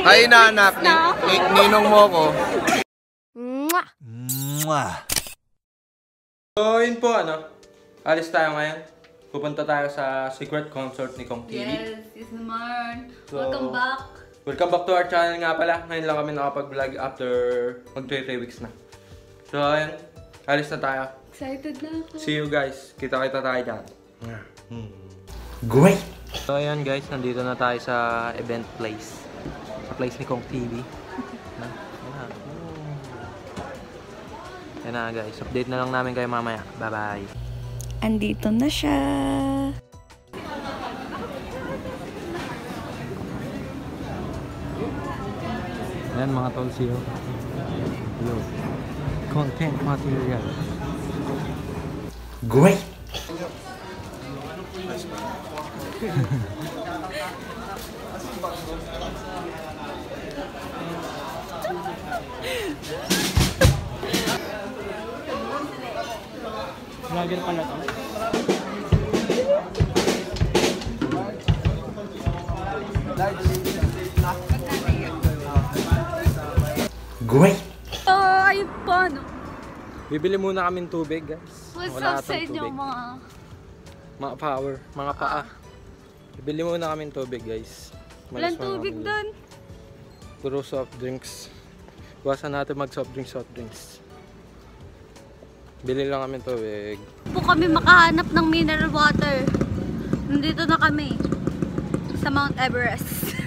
Ay na anak, ninong mo ko. So yun po alis tayo ngayon. Pupunta tayo sa secret concert ni Kong TV. Yes, yes naman. So, welcome back. Welcome back to our channel nga pala. Ngayon lang kami nakapag-vlog after mag 3 weeks na. So ayun, alis na tayo. Excited na ako. See you guys. Kita-kita tayo dyan. Great! So ayan guys, nandito na tayo sa event place. Sa place ni Kong TV. Yan na guys, update na lang namin kayo mamaya. Bye bye. Andito na siya. Ayan mga tol, siyo. Hello. Content material. Great! Vlogger pala to. Great! Ay, paano? Bibili muna kami ng tubig, guys. What's Wala up sa inyo, mga power, mga paa. Bibili muna kami ng tubig, guys. Walang tubig doon. Puro soft drinks. Iwasan natin mag soft drinks. Bili lang kami ng tubig. Po kami makahanap ng mineral water. Nandito na kami sa Mount Everest.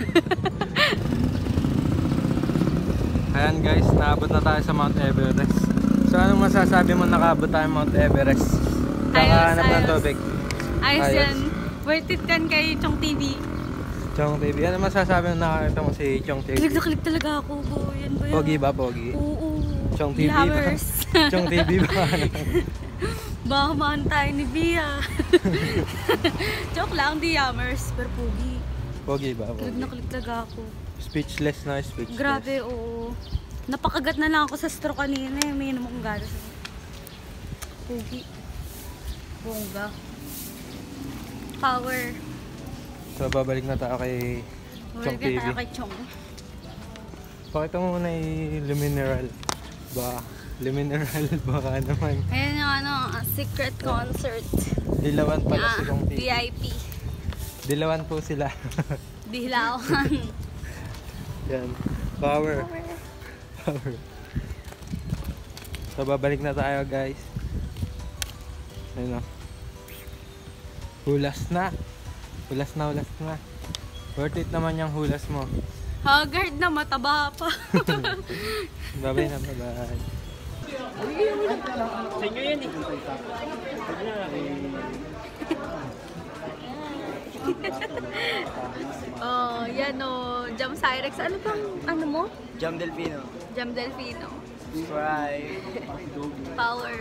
Ayan guys, naabot na tayo sa Mount Everest. So anong masasabi mo nakaabot tayo Mount Everest? Nakahanap ng tubig. Ayos yan. Worth it kan kay Chong TV. Chong TV. Ano masasabi mo nakakita mo si Chong TV? Kilig na kilig talaga ako. Yan ba yan? Pogi ba? Pogi? Oo. Chong TV ba? Chong TV ba? Baka maan tayo ni Bia. Joke lang, di yammers. Pero pogi. Pogi ba? Kilig na kilig talaga ako. Speechless na, speechless. Grabe, oo. Napakagat na lang ako sa straw kanina. May inom akong gatas. Pogi. Bongga. Power. So babalik na tayo kay Chong TV. Babalik na tayo kay Chong. Pakita mo muna yung Lumineral. Lumineral baka naman. Ayan yung secret concert. Dilawan pala si Kong TV. VIP. Dilawan po sila. Dilawan. Yan. Power. So babalik na tayo guys. Ayun o. Hulas na. Worth it naman yung hulas mo. Haggard na, mataba pa. Bye-bye na, bye-bye. Sa inyo yan eh. Oh, yan o. Jam Cyrex. Ano bang, mo? Jam Delfino. Jam Delfino. Fry. Power.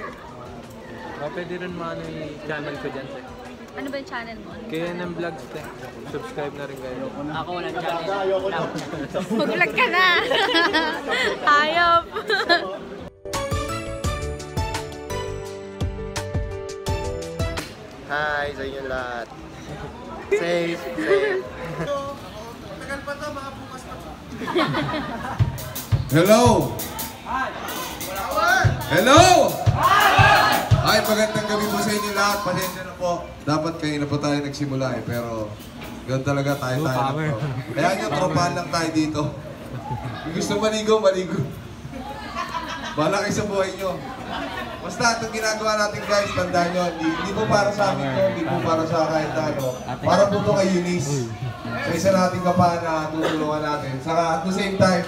Pwede rin maano yung channel ko dyan, te. Ano ba yung channel mo? KNM Vlogs, te. Subscribe na rin kayo. Ako walang channel. Mag-vlog ka na. Hayop. Hi sa inyo lahat. Safe. Tagal pa to, mga bukas pa. Hello! Hello! Ay, magandang gabi po sa inyo lahat. Pasensya na po. Dapat kayo na po tayo nagsimula eh. Pero ganoon talaga tayo na po. Kaya nga, tropahan lang tayo dito. Kung gusto maligo. Bahala kayo sa buhay nyo. Basta itong ginagawa natin guys, tandaan nyo, hindi po para sa amin to, hindi po para sa kahit ano. Para po ito kay Eunice. Sa isa nating kapaan na tutulungan natin. Saka at the same time,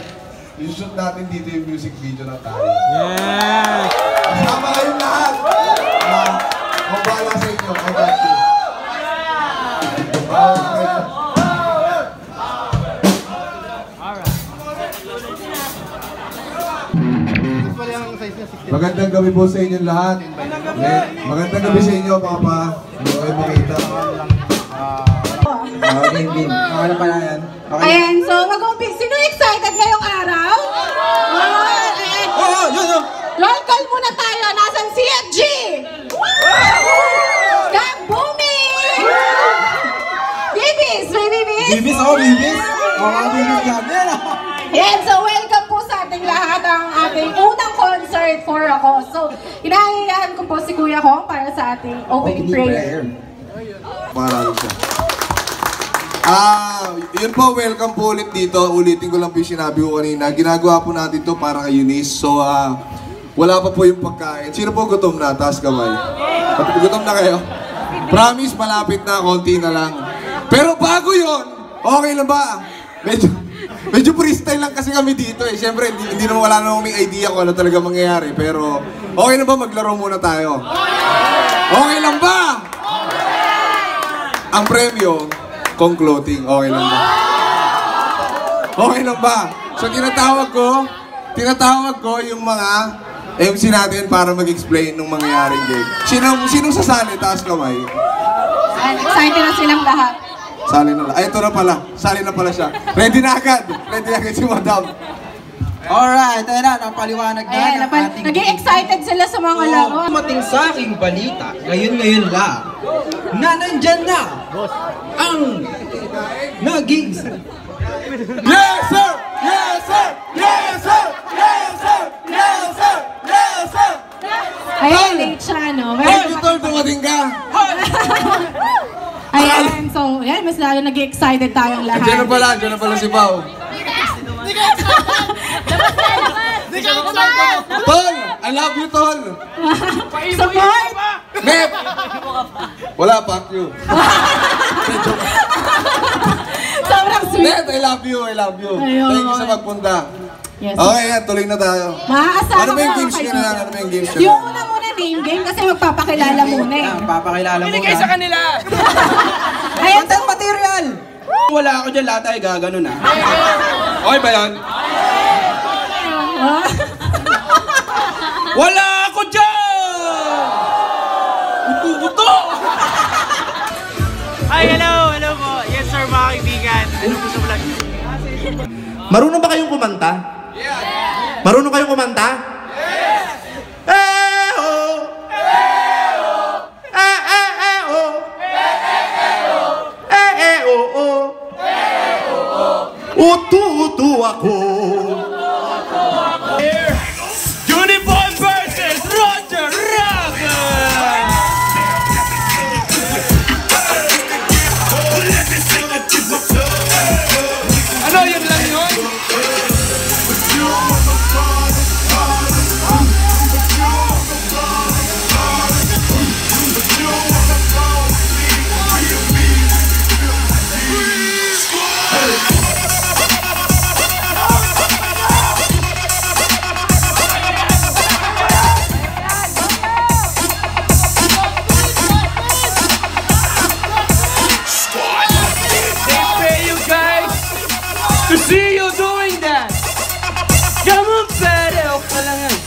i-shoot natin dito yung music video ng tayo. Yes! Kasama kayong lahat! Kung bahala sa inyo, I got you. Magandang gabi po sa inyo lahat. Magandang gabi sa inyo, Papa. Hindi ko kayo makita. Game. Ano pala yan? Ayan, so mag-umpisa. Sino excited ngayong araw? Oh, yun! Roll call muna tayo. Nasaan si FG? Gang booming! Bibis! May bibis? Bibis ako, bibis! Mga bibis natin! Yan, so welcome po sa ating lahat ang ating unang concert for ako. So, inahayahan ko po si Kuya Kong para sa ating opening prayer. Maraming siya. Yun po, welcome po ulit dito. Ulitin ko lang po yung sinabi ko kanina. Ginagawa po natin to para kay Eunice. So, wala pa po yung pagkain. Sino po gutom na? Taas kamay. Gutom na kayo? Promise, malapit na. Konti na lang. Pero bago yun, okay lang ba? Medyo freestyle lang kasi kami dito eh. Siyempre, hindi naman wala namang may idea kung ano talaga mangyayari. Pero, okay na ba maglaro muna tayo? Okay lang ba? Ang premyo, kong clothing. Okay lang ba? Okay lang ba? So, tinatawag ko yung mga MC natin para mag-explain ng mangyayaring game. Sinong sasali? Taas kamay. Excited na silang lahat. Sali na lang. Ay, ito na pala. Sali na pala siya. Ready na agad. Ready na agad si Madam. Alright, ayun na, napaliwanag na Ayan, ng ating naging excited sila sa mga laro. Dumating sa aking balita, ngayon lang, na nandyan na ang naging... Yes, sir! Yes, sir! Yes, sir! Yes, sir! Yes, sir! Yes, sir! Ayan, late siya, no? Ay, Tol, dumating ka! Ayan, so, ayan, mas lalo naging excited tayong lahat. Diyan na pala si Pao. Tol! I love you, Tol! Support! Nep! Wala, fuck you. Sobrang sweet. Nep, I love you, I love you. Ayun. Thank you sa magpunta. Yes. Okay, yan, tuloy na tayo. Maaasahan Ano ba yung ko games kayo. nyo na lang? Ano ba yung games nyo Yung na? una muna name game kasi magpapakilala muna eh. Papakilala mo Binigay sa kanila! Ayan, so, Content material! Wala ako dyan, lahat ay gaganon na. Okay ba yan? Wala ako dyan! Uto-uto! Ay, hello po. Yes sir, mga kaibigan. Ano po sa vlog? Marunong ba kayong kumanta? Yes! Marunong kayong kumanta? Yes! Eh-oh! Eh-oh! Eh-eh-eh-oh! Eh-eh-eh-oh! Eh-eh-oh-oh! Eh-eh-oh-oh! Utu-utu ako! Uniform versus Roger Rabbit! Ano, yun lang yun? To see you doing that! Come on, pere! O ka lang yan.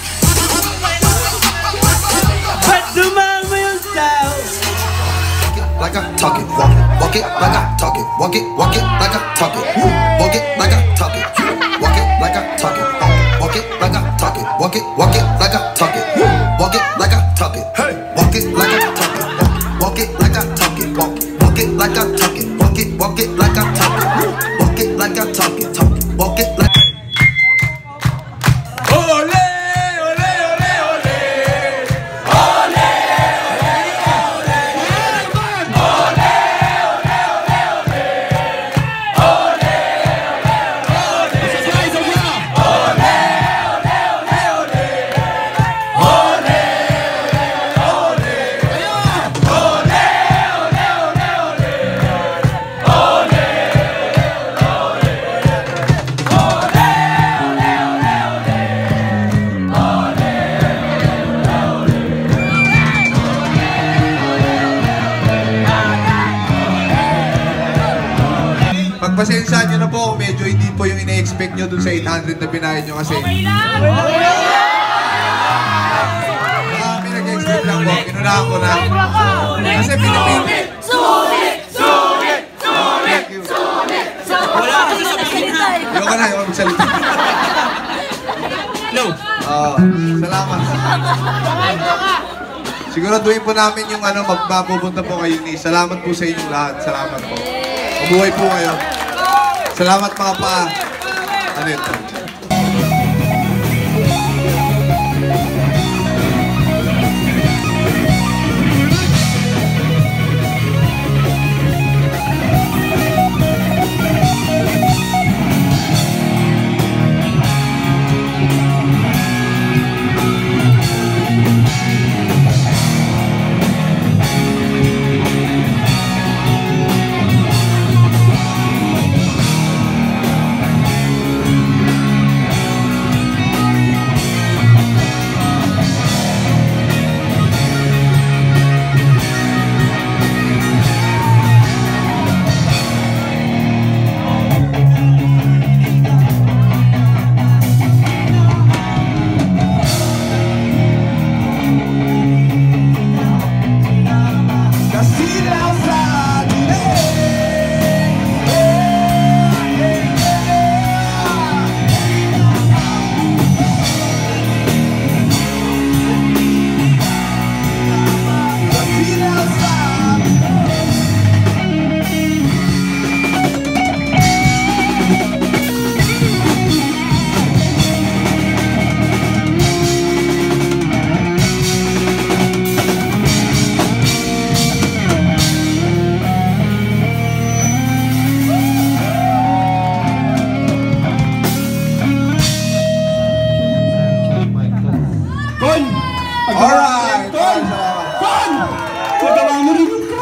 Ba't dumama yung tao? Like I talk it, walk it like I talk it, walk it like I talk it, walk it like I talk it, walk it like I talk it, walk it like I talk it, walk it like I talk it, walk it like I talk it, walk it like I talk it, walk it like I talk it, walk it like I talk it, walk it like I talk it, walk it like I talk it, walk it like. Ole! Ole! Ole! Ole! Pagpasensyahan nyo na po kung medyo hindi po yung ina-expect nyo dun sa 800 na binayad nyo kasi. May nag-expect lang po. Inunahan ko na. Kasi pinipili. Sulit! Sulit! Sulit! Thank you. Wala ka sasabihin na! Ayaw ka na, ayaw ka magsalita. No! Salamat. Siguraduhin po namin yung magpapupunta po kayo ni. Salamat po sa inyong lahat. Salamat po. Mabuhay po kayo. Salamat mga pa. ulit.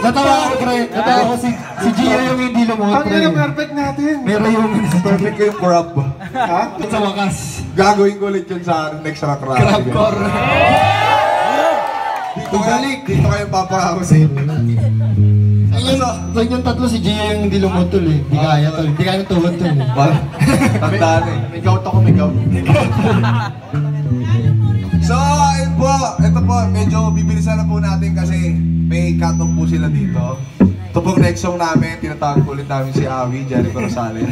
Natawa ako, pre. Natawa ako si Gio yung hindi lumot, pre. Ang perfect natin. Meron yung Perfect ko yung crab. ha? Sa wakas. Gagawin ko ulit yun sa next rock rally. Crab core. Dito kayo papakakusin. Ayun yung tatlo si Gio yung hindi lumot, tol eh. Di kaya, tol. Di kaya tuhod, tol. Tandaan eh. Ikaw ako, ikaw. So, ayun po. Ito po, medyo bibilisan na po natin kasi may cut-off po sila dito. Ito pong next song namin, tinatawag po ulit namin si Awi, Jericho Rosales.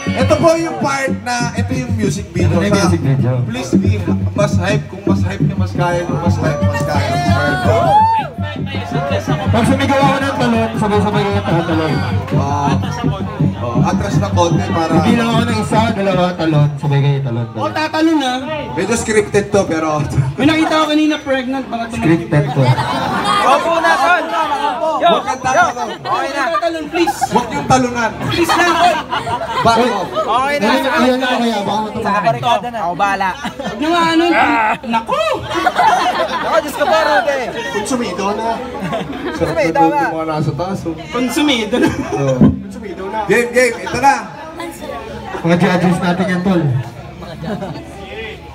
Ito po yung part na, ito yung music video. Ito yung music video. Please be mas hype. Kung mas hype ka, mas kaya. Kung mas hype, mas kaya. Pag sumigaw ako ng talon, sabay-sabay ko yung talon. Atras na konti para... Hindi lang ako ng isa, dalawa, talon. Sabay kayo talon. O, tatalon na. Medyo scripted to, pero... May nakita ko kanina pregnant, baka tumakbo. Scripted to. Opo na, Tol! Yo! Huwag kang tatalon. Okay na! Tatalon, please. Huwag yung talunan. Please na, oy. Back off. Okay na! Ayan na kaya, baka matumakas. Barikada na. Ako bahala. Huwag na nga, ano. Naku! Ako, Diyos ko po, Rote! Konsumido na. Konsumido na. Yung mga nasa taas. Konsumido na. Konsumido na. Game. Ito na. Mga judges natin yan, tol.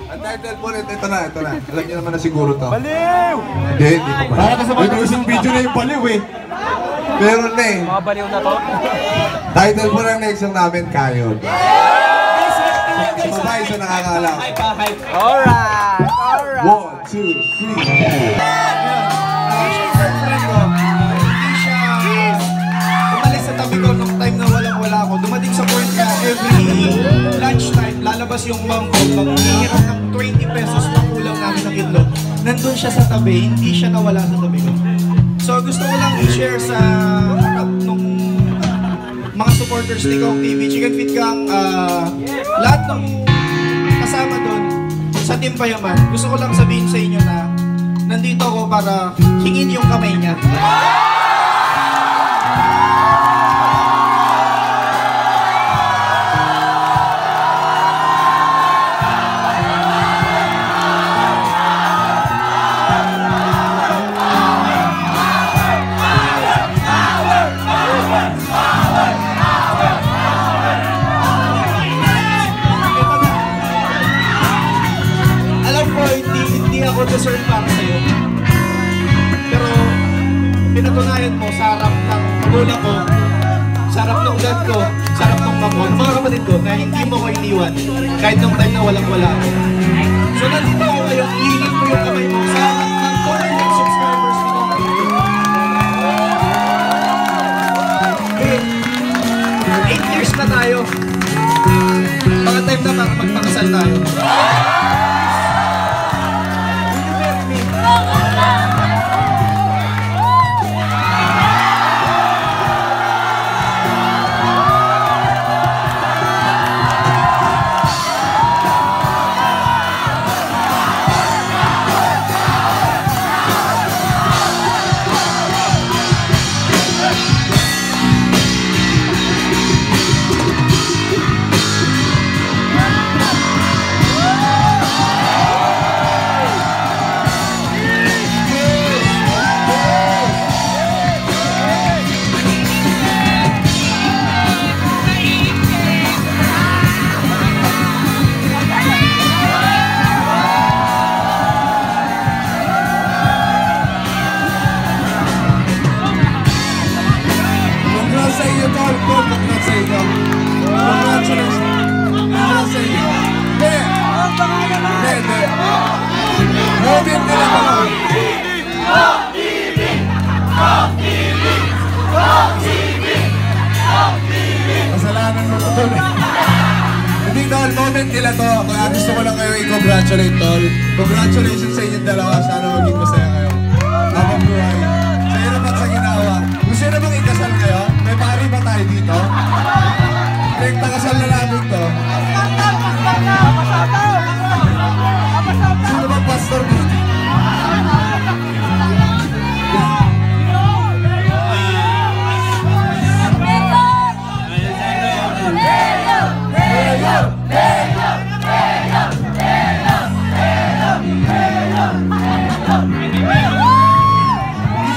Ang title po nito, ito na. Alam niyo naman na siguro to. Baliw! Hindi pa. Para ka sa mga Yung video na yung baliw eh. Meron na eh. Mga baliw na to. Title po ng next song namin, Kayod. Sabay sa nakakaalam. Alright! 1, 2, 3. Umalis sa tabi ko nung time na walang-wala ako. Dumating sa point na every lunchtime, lalabas yung mom ko, mag-iirap ng 20 pesos na kulang namin ng itlog. Nandun siya sa tabi, hindi siya nawala sa tabi ko. So gusto ko lang i-share sa harap nung mga supporters ni Kong TV, Chicken Feet Gang, lahat ng kasama doon sa Team Payaman. Gusto ko lang sabihin sa inyo na nandito ako para hingin yung kamay niya. Hindi ako deserve para sa'yo. Pero pinatunayan mo sa harap ng magulang ko, sa harap ng dad ko, sa harap ng mga kapatid ko na hindi mo ko iniwan kahit nung time na walang-wala ako. So nandito ako ngayon, ihingin ko yung kamay mo sa harap ng 400 subscribers ni Kong TV. 8 years na tayo. Mga time na magpakasal tayo. tol, comment nila to. Kaya gusto ko lang kayo i-congratulate, tol. Congratulations sa inyong dalawa. Sana maging masaya kayo. Habang buhay. Sa hirap at sa ginawa. Gusto nyo na bang ikasal kayo? May pari ba tayo dito? Kasal na namin to. Sino ba pastor dito?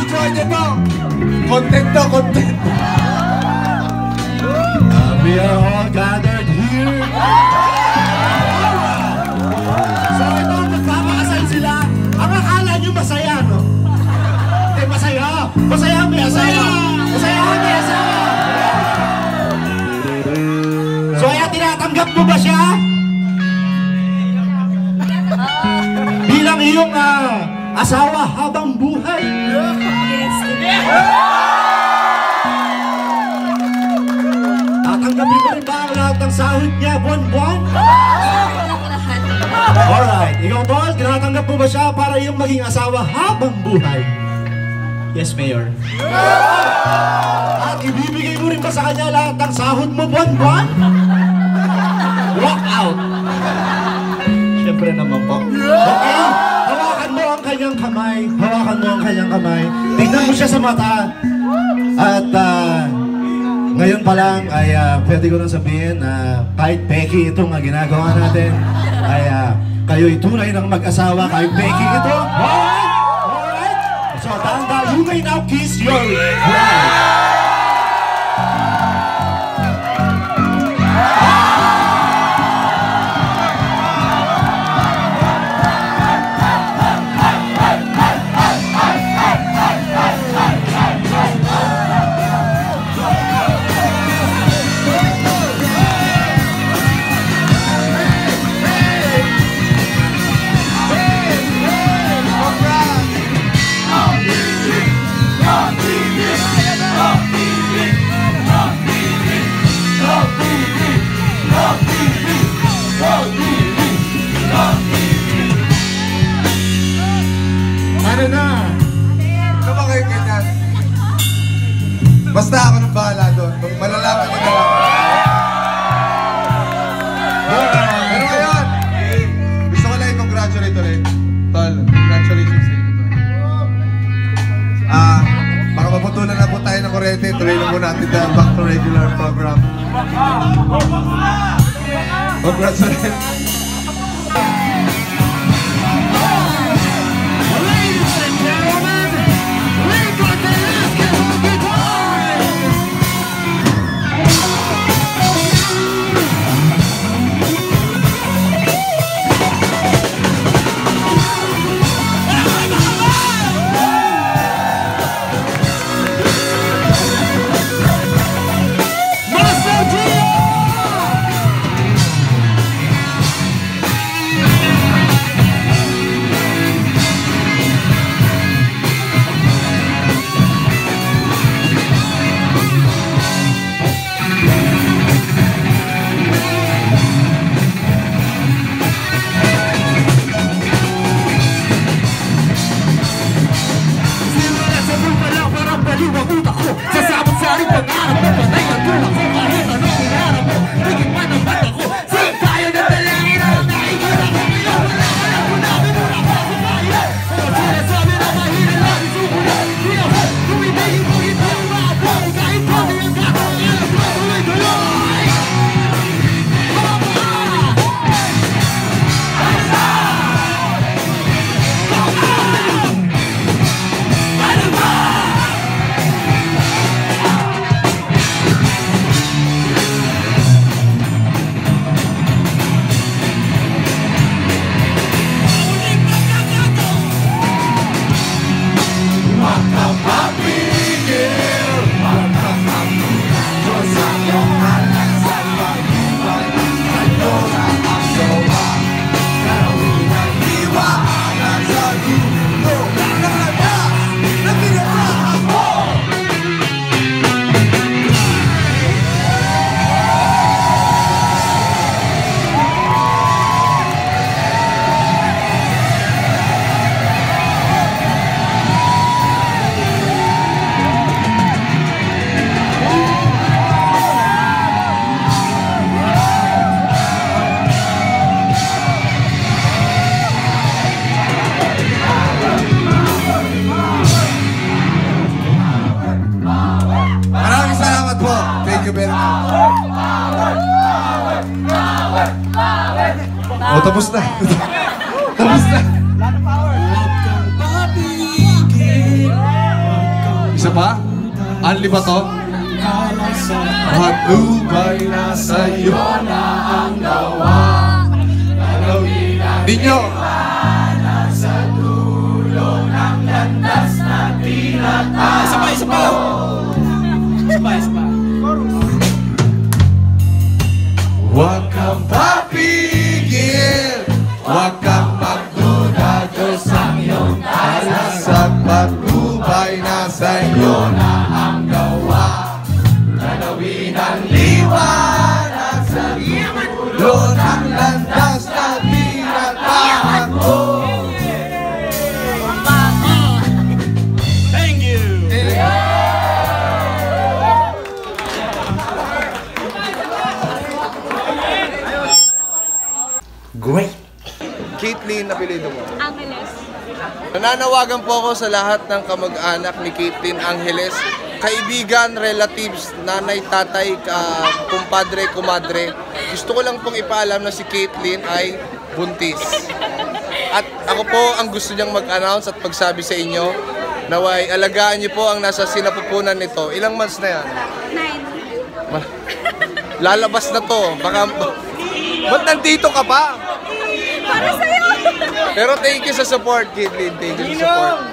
Enjoy nyo to! Content to, content! We are all gathered here. So ito, magpapakasal sila. Ang akala nyo masaya, no? Hindi, masaya. Masaya, may asawa. Masaya, may asawa. So kaya tinatanggap mo ba siya? Bilang iyong asawa habang buhay. Yes. Tatanggapin mo rin ba ang lahat ng sahod niya buwan-buwan? Alright, ikaw tol, tinatanggap mo ba siya para iyong maging asawa habang buhay? Yes, Mayor. At ibibigay mo rin ba sa kanya lahat ng sahod mo buwan-buwan? Walk out! Siyempre naman po. Okay, hawakan mo ang kanyang kamay. Hawakan mo ang kanyang kamay. Tignan mo siya sa mata. At ngayon pa lang ay pwede ko nang sabihin na kahit peki itong ginagawa natin ay kayo'y tunay ng mag-asawa kahit peki ito. Alright? Alright? So Tanda, you may now kiss your bride. Ano na? Ano ba kayo ganyan? Basta ako nang bahala doon. Malalaman nyo na lang. Pero ngayon, gusto ko lang i-congratulate ulit. Tol, congratulations sa inyo. Baka maputulan na po tayo ng kurente. Tuloy na po natin na back to regular program. Congratulations. Oh, tapos na. Tapos na. Isa pa? Anli ba to? Matubay na sa'yo na ang gawa. Ninyo! Sa dulo ng landas na tinatawag. Isa pa, isa pa! Isa pa, isa pa. Huwag kang papigil, huwag kang magduda, Diyos ang iyong alas at matubay na sa'yo na ang gawa. Galawin ang liwanag sa dulo ng landas na tinatawag mo. Thank you! Great! Caitlyn, apelido mo. Angeles. Nananawagan po ako sa lahat ng kamag-anak ni Caitlyn Angeles, kaibigan, relatives, nanay, tatay, kumpadre, kumadre. Gusto ko lang pong ipaalam na si Caitlyn ay buntis. At ako po ang gusto niyang mag-announce at pagsabi sa inyo, naway alagaan niyo po ang nasa sinapupunan nito. Ilang months na yan? 9. Lalabas na to. Baka... Ba't nandito ka pa? Para sa'yo! Pero thank you sa support, Caitlyn. Thank you sa support.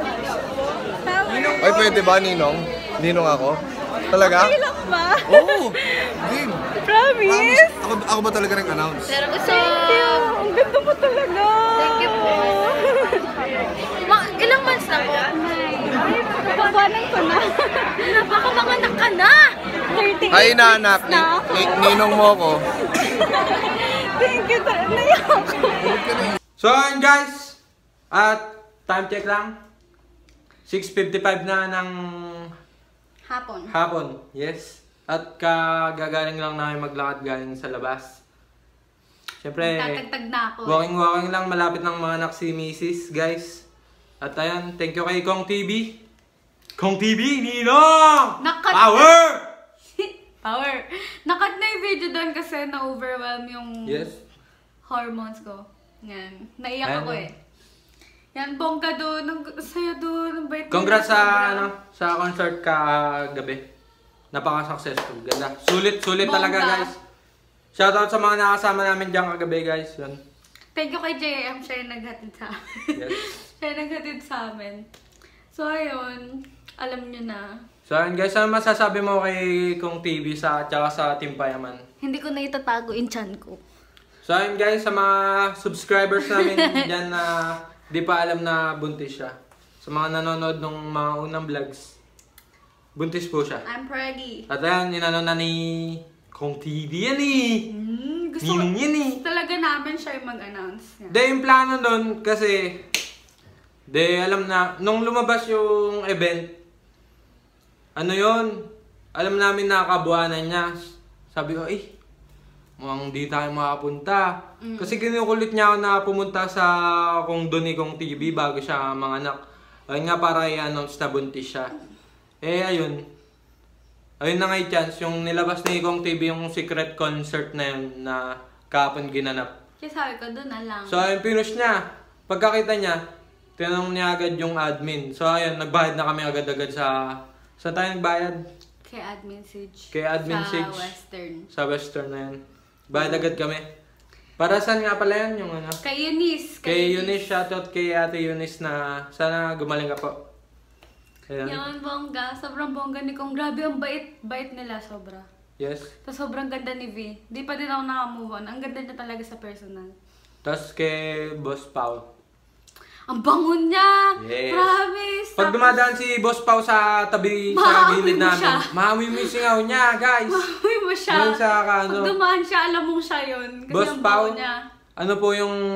Ay, pwede ba, Ninong? Ninong ako? Talaga? Okay lang ba? Oo! Game! Promise? Ako ba talaga nag-announce? Thank you! Ang ganda mo talaga! Thank you po! Ilang months na po? 9. Nababanan ko na. Baka mga anak ka na! 38 Ay, naanak. Ninong mo ako. Thank you! Naiyak ako! So ayun guys, at time check lang, 6:55 na ng hapon, yes. At kagagaling lang namin maglakad galing sa labas. Siyempre, Tatagtag na ako. walking lang, malapit ng mga anak si Mrs. guys. At ayan, thank you kay Kong TV. Kong TV, Ninong! Power! Power! Nakat na yung video doon kasi na-overwhelm yung hormones ko. Yan. Naiyak ako eh. Yan, bongga doon. Ang saya doon. Ang bait. Congrats sa concert kagabi. Napaka-successful. Ganda. Sulit talaga guys. Shoutout sa mga nakasama namin dyan kagabi guys. Yan. Thank you kay JM. Siya yung naghatid sa amin. Yes. Siya yung naghatid sa amin. So ayun, alam nyo na. So ayun guys, ano masasabi mo kay Kong TV tsaka sa Team Payaman? Hindi ko na itatago yung chan ko. So ayun guys, sa mga subscribers namin dyan na di pa alam na buntis siya. Sa mga nanonood ng mga unang vlogs, buntis po siya. I'm preggy. At ayan, inano na ni Kong TV yan eh. Gusto yan eh. talaga namin siya yung mag-announce. De, yung plano doon kasi, alam na, nung lumabas yung event, ano yun, alam namin na kabuanan niya. Sabi ko, mukhang di tayo makapunta. Kasi kinukulit niya ako na pumunta sa Kong Doni Kong TV bago siya mga anak. Ayun nga para i-announce na buntis siya. Ayun. Ayun na nga yung chance. Yung nilabas ni Kong TV yung secret concert na yun na kahapon ginanap. Kaya sabi ko, doon na lang. So ayun, pinush niya. Pagkakita niya, tinanong niya agad yung admin. So ayun, nagbayad na kami agad-agad sa... Saan tayo nagbayad? Kay Admin Sige. Kay Admin Sige. Sa Western. Sa Western na yun. Bayad agad kami. Para saan nga pala yan yung ano? Kay Eunice. Kay Eunice, shoutout kay Ate Eunice na sana gumaling ka po. Ayan. Yan, bongga. Sobrang bongga ni Kong. Grabe, ang bait nila, sobra. Yes. Tapos sobrang ganda ni V. Di pa din ako nakamove on. Ang ganda niya talaga sa personal. Tapos kay Boss Pao. Ang bango niya! Yes. Promise! Pag dumadaan si Boss Pao sa tabi, sa gilid namin, maamoy mo yung singaw niya, guys. Maamoy mo siya. Doon sa Pag dumaan siya, alam mong siya yun. Kasi Boss ang Pao, bango niya. ano po yung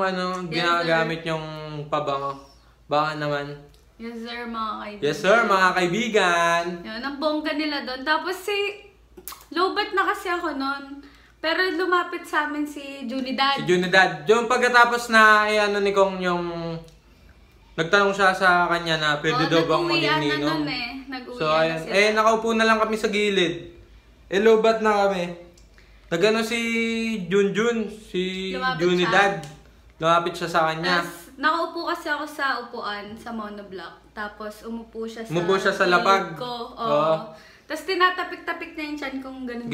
ginagamit yung pabango? Baka naman. Yes sir, mga kaibigan. Yes sir, mga kaibigan. Yan, ang bongga nila doon. Tapos lowbat na kasi ako noon. Pero lumapit sa amin si Junidad. Si Junidad. Yung pagkatapos na ano ni Kong yung nagtanong siya sa kanya na pwede daw bang maging ninong. Nag-uwian So ayun, nakaupo na lang kami sa gilid. Lowbat na kami. Nagano si Junjun, si Junidad. Lumapit siya sa kanya. Tapos, nakaupo kasi ako sa upuan, sa monoblock. Tapos, umupo siya sa lapag ko. Tapos, tinatapik-tapik niya yung chan kong ganun.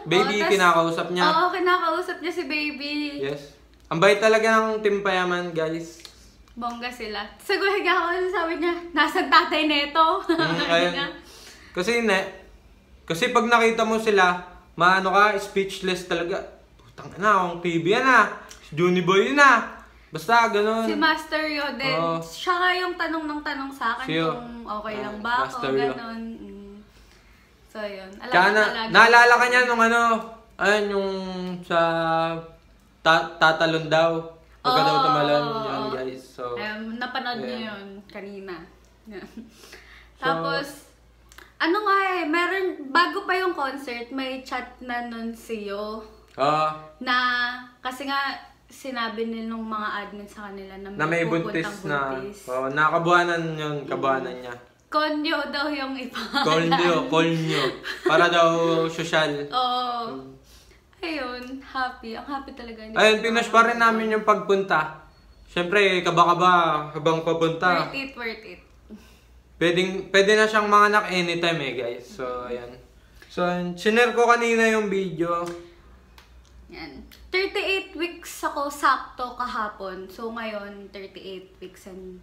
Baby, kinakausap niya. Oo, kinakausap niya si baby. Yes. Ang bait talaga ng Team Payaman, guys. Bongga sila. Siguro ako, sabi niya, nasaan tatay neto? Kasi pag nakita mo sila, maano ka, speechless talaga. Putang ina, akong TV yan ah. Juniboy yun ah. Basta ganun. Si Master Yo din. Siya nga yung tanong ng tanong sa akin kung okay lang ba ako, ganun. So yun. Naalala ka niya nung yung sa tatalon daw. Huwag ka daw tumalon yun, guys. So, napanood niyo yun kanina. Tapos, bago pa yung concert, may chat na nun siyo. Na, kasi nga, sinabi nung mga admin sa kanila na may buntis. Nakabuhanan yun, kabuhanan niya. Konyo daw yung ipangalan. Konyo. Para daw social. Ayun, happy. Ang happy talaga. Ayun, pinush pa rin namin yung pagpunta. Siyempre, kaba-kaba habang papunta. Worth it. Pwede na siyang manganak anytime guys. So, ayan. So, sinare ko kanina yung video. Yan. 38 weeks ako sakto kahapon. So, ngayon, 38 weeks and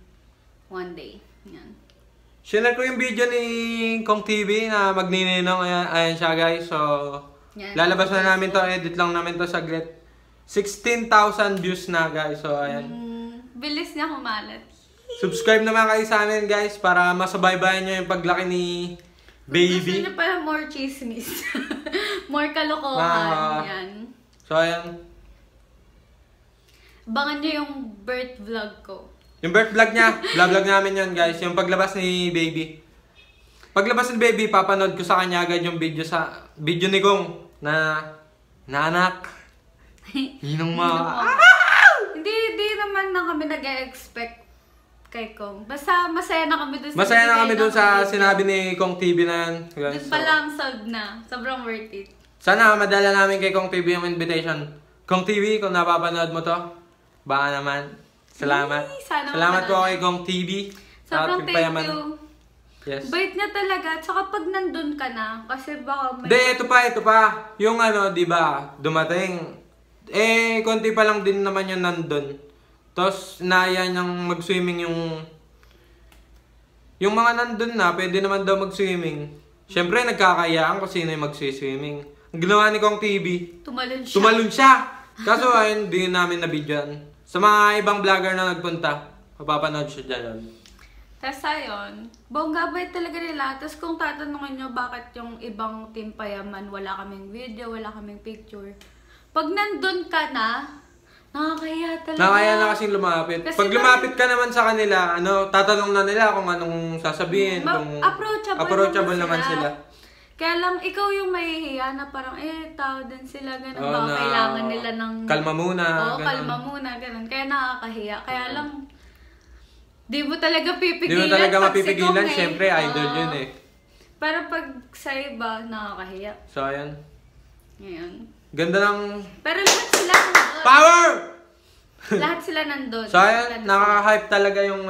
1 day. Yan. Sinare ko yung video ni Kong TV na magnininong. Ayan siya guys. So, yan. Lalabas na namin to. Edit lang namin to saglit. 16,000 views na guys. So, ayan. Bilis niya kumalat. Subscribe naman kayo sa amin guys para masabaybayan nyo yung paglaki ni Baby. Gusto nyo pala more chismis. More kalokohan. Yan. So, ayan. Abangan nyo yung birth vlog ko. Yung birth vlog niya, vlog namin yun guys. Yung paglabas ni Baby. Paglabas ni Baby, papanood ko sa kanya agad yung video ni Kong na anak. Hinong Hindi naman na kami nag-expect kay Kong. Basta masaya na kami dun sa masaya na kami dun sa sinabi ni Kong TV na yan. Dun pa lang solved na. Sobrang worth it. Sana madala namin kay Kong TV yung invitation. Kong TV, kung napapanood mo to, baka naman. Salamat. Salamat po kay Kong TV. Sobrang thank you. Yes. Bait niya talaga. Tsaka pag nandun ka na, kasi baka may... ito pa. Yung diba, dumating. Konti pa lang din naman yung nandun. Tapos, inaya niyang mag-swimming yung mga nandun na, pwede naman daw mag-swimming. Siyempre, nagkakayaan kung sino yung mag-swimming. Ang ginawa ni Kong TV, tumalon siya. Kaso, ayun, hindi namin na-videoan. Sa mga ibang vlogger na nagpunta, mapapanood siya dyan. Tapos ayun, bongga-bait talaga nila. Tapos kung tatanungin nyo bakit yung ibang Team Payaman, wala kaming video, wala kaming picture. Pag nandun ka na, nakakahiya talaga. Nakakahiya na kasing lumapit. Kasi pag lumapit ka naman sa kanila, tatanong na nila kung anong sasabihin. Approachable naman sila. Kaya lang, ikaw yung mahihiya na parang, tao din sila, gano'n. Baka kailangan nila ng... Kalma muna. Kalma muna, gano'n. Kaya nakakahiya. Kaya lang, di mo talaga pipigilan. Di mo talaga mapipigilan. Siyempre, idol yun Pero pag sa iba, nakakahiya. So, ayan. Ngayon. Ganda ng... Pero lahat sila nandun. Power! Lahat sila nandun. So, ayan. Nakaka-hype talaga yung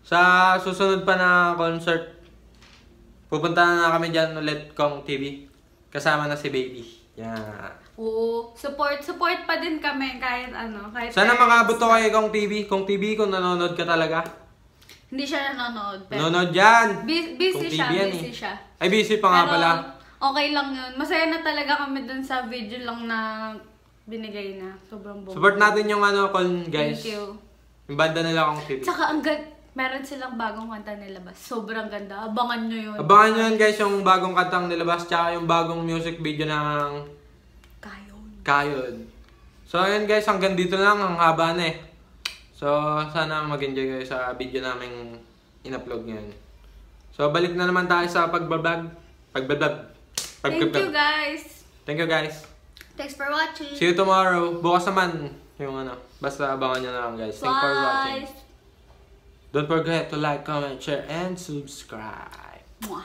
sa susunod pa na concert. Pupunta na kami dyan ulit Kong TV. Kasama na si Baby. Yeah. Oo. Support pa din kami kahit kahit sana makabot to kay Kong TV. Kong TV, kung nanonood ka talaga. Hindi siya nanonood. Nanonood yan. Busy siya. Ay, busy pa nga pala. Okay lang yun. Masaya na talaga kami dun sa video lang na binigay na. Sobrang bomba. Support natin yung guys. Thank you. Yung banda nila Kong TV. Tsaka meron silang bagong kanta nilabas. Sobrang ganda. Abangan nyo yun. Abangan nyo yun guys, yung bagong kantang nilabas. Tsaka yung bagong music video ng Kayon. So ayun guys, hanggang dito lang. Ang haba na So sana mag-enjoy kayo sa video naming in-upload ngayon. So balik na naman tayo sa pagbablog. Thank you guys. Thank you guys. Thanks for watching. See you tomorrow. Bukas naman yung basta abangan nyo na lang guys. Thanks for watching. Don't forget to like, comment, share, and subscribe. Mwah.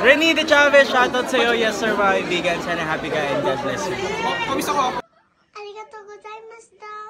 Renny De Chavez, shoutout sa'yo. Yes sir, mga kaibigan. Sana happy ka and God bless you. Arigatou gozaimashita.